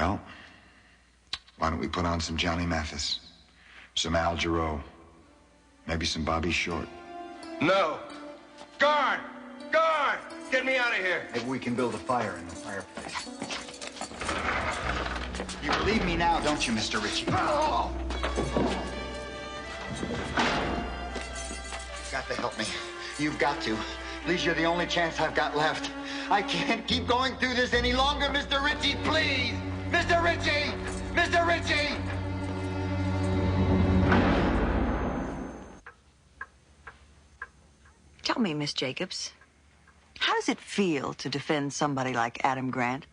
Well, why don't we put on some Johnny Mathis, some Al Jarreau, maybe some Bobby Short? No. Guard! Guard! Get me out of here. Maybe we can build a fire in the fireplace. You believe me now, don't you, Mr. Ritchie? Oh! You've got to help me. You've got to. Please, you're the only chance I've got left. I can't keep going through this any longer, Mr. Ritchie, please! Mr. Ritchie! Mr. Ritchie! Tell me, Miss Jacobs, how does it feel to defend somebody like Adam Grant?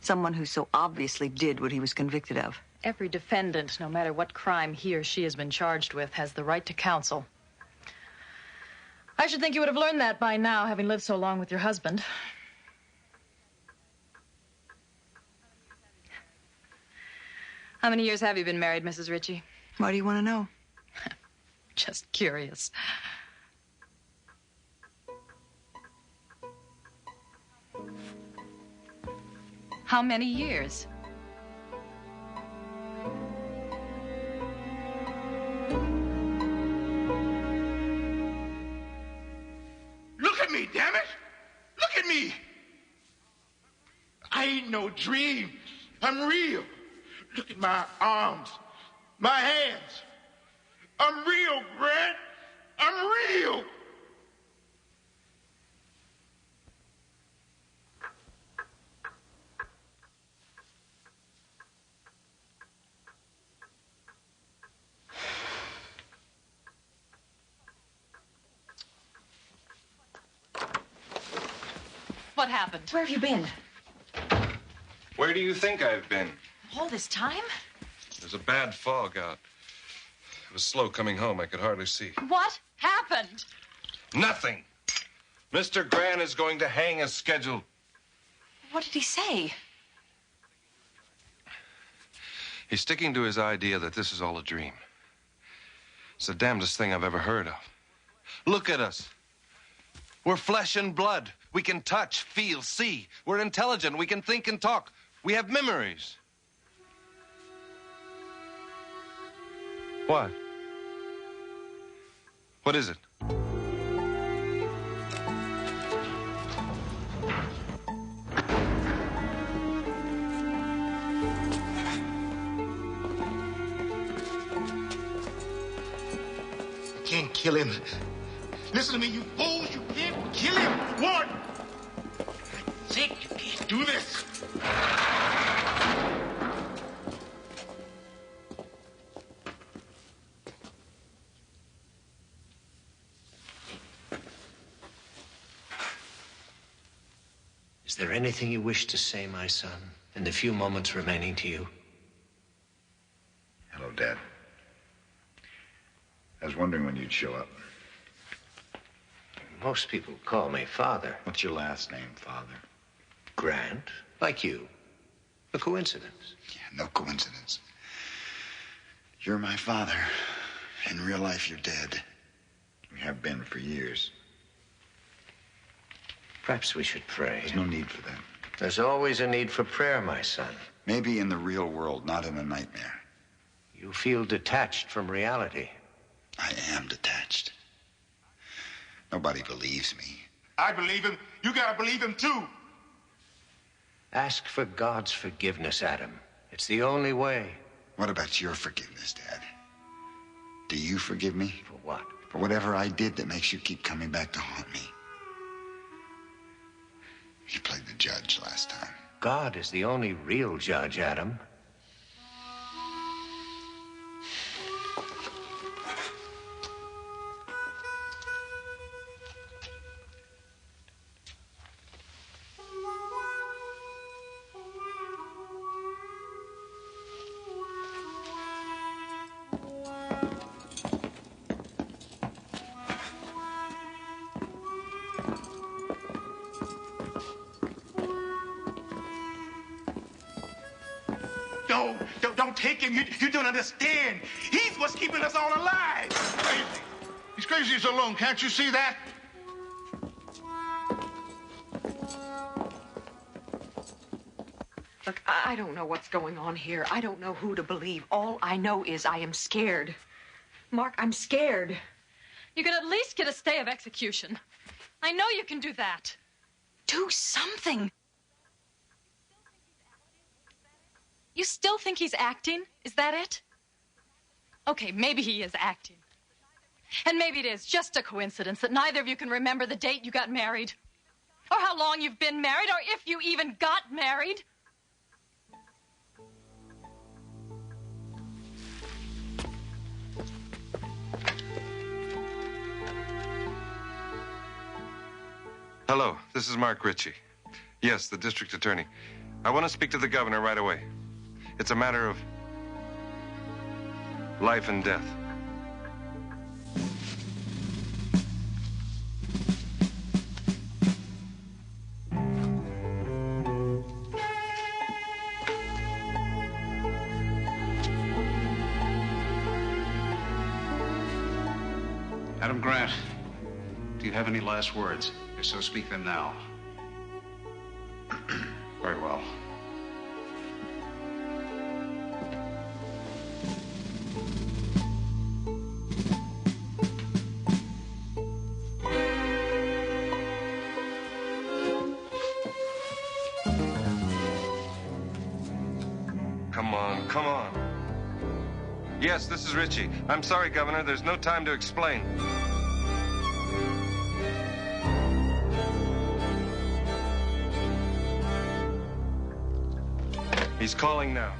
Someone who so obviously did what he was convicted of. Every defendant, no matter what crime he or she has been charged with, has the right to counsel. I should think you would have learned that by now, having lived so long with your husband. How many years have you been married, Mrs. Ritchie? Why do you want to know? Just curious. How many years? Look at me, damn it! Look at me! I ain't no dream. I'm real. Look at my arms, my hands. I'm real, Grant. I'm real. What happened? Where have you been? Where do you think I've been? All this time? There's a bad fog out. It was slow coming home. I could hardly see. What happened? Nothing. Mr. Grant is going to hang as scheduled. What did he say? He's sticking to his idea that this is all a dream. It's the damnedest thing I've ever heard of. Look at us. We're flesh and blood. We can touch, feel, see. We're intelligent. We can think and talk. We have memories. What? What is it? You can't kill him. Listen to me, you fools. You can't kill him. What? I think you can't do this. Is there anything you wish to say, my son, in the few moments remaining to you? Hello, Dad. I was wondering when you'd show up. Most people call me Father. What's your last name, Father? Grant, like you. A coincidence. Yeah, no coincidence. You're my father. In real life, you're dead. You have been for years. Perhaps we should pray. There's no need for that. There's always a need for prayer, my son. Maybe in the real world, not in a nightmare. You feel detached from reality. I am detached. Nobody believes me. I believe him. You gotta believe him, too. Ask for God's forgiveness, Adam. It's the only way. What about your forgiveness, Dad? Do you forgive me? For what? For whatever I did that makes you keep coming back to haunt me. You played the judge last time. God is the only real judge, Adam. Don't take him. You don't understand. He's what's keeping us all alive. Crazy. He's crazy as alone. Can't you see that? Look, I don't know what's going on here. I don't know who to believe. All I know is I am scared. Mark, I'm scared. You could at least get a stay of execution. I know you can do that. Do something. You still think he's acting? Is that it? Okay, maybe he is acting. And maybe it is just a coincidence that neither of you can remember the date you got married, or how long you've been married, or if you even got married. Hello, this is Mark Ritchie. Yes, the district attorney. I want to speak to the governor right away. It's a matter of life and death. Adam Grant, do you have any last words? If so, speak them now. Very well. Come on, come on. Yes, this is Ritchie. I'm sorry, Governor. There's no time to explain. He's calling now.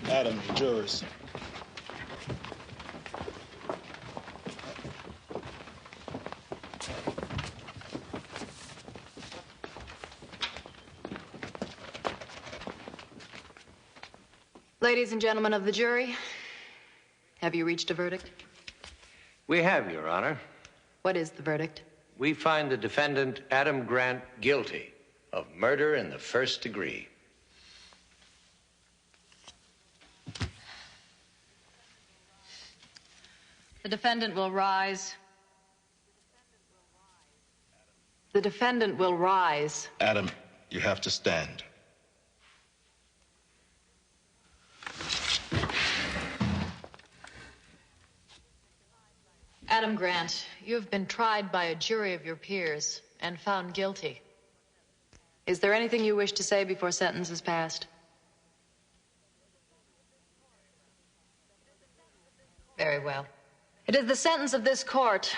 Adam, the jurors. Ladies and gentlemen of the jury, have you reached a verdict? We have, Your Honor. What is the verdict? We find the defendant, Adam Grant, guilty of murder in the first degree. The defendant will rise. The defendant will rise. Adam, you have to stand. Adam Grant, you have been tried by a jury of your peers and found guilty. Is there anything you wish to say before sentence is passed? Very well. It is the sentence of this court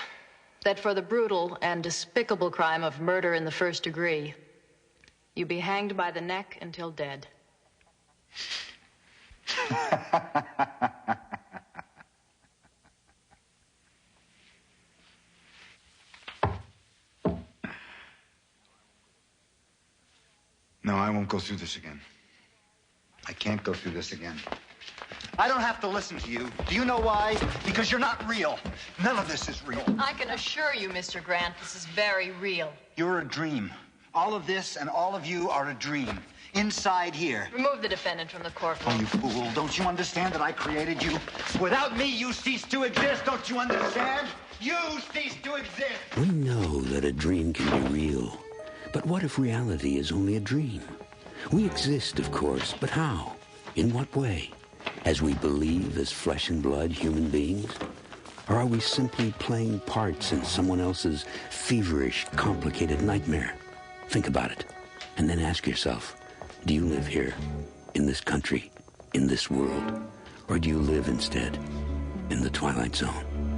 that for the brutal and despicable crime of murder in the first degree, you be hanged by the neck until dead. No, I won't go through this again. I can't go through this again. I don't have to listen to you. Do you know why? Because you're not real. None of this is real. I can assure you, Mr. Grant, this is very real. You're a dream. All of this and all of you are a dream. Inside here. Remove the defendant from the courtroom. Oh, you fool. Don't you understand that I created you? Without me, you cease to exist. Don't you understand? You cease to exist. We know that a dream can be real. But what if reality is only a dream? We exist, of course, but how? In what way? As we believe as flesh and blood human beings? Or are we simply playing parts in someone else's feverish, complicated nightmare? Think about it, and then ask yourself, do you live here, in this country, in this world? Or do you live instead in the Twilight Zone?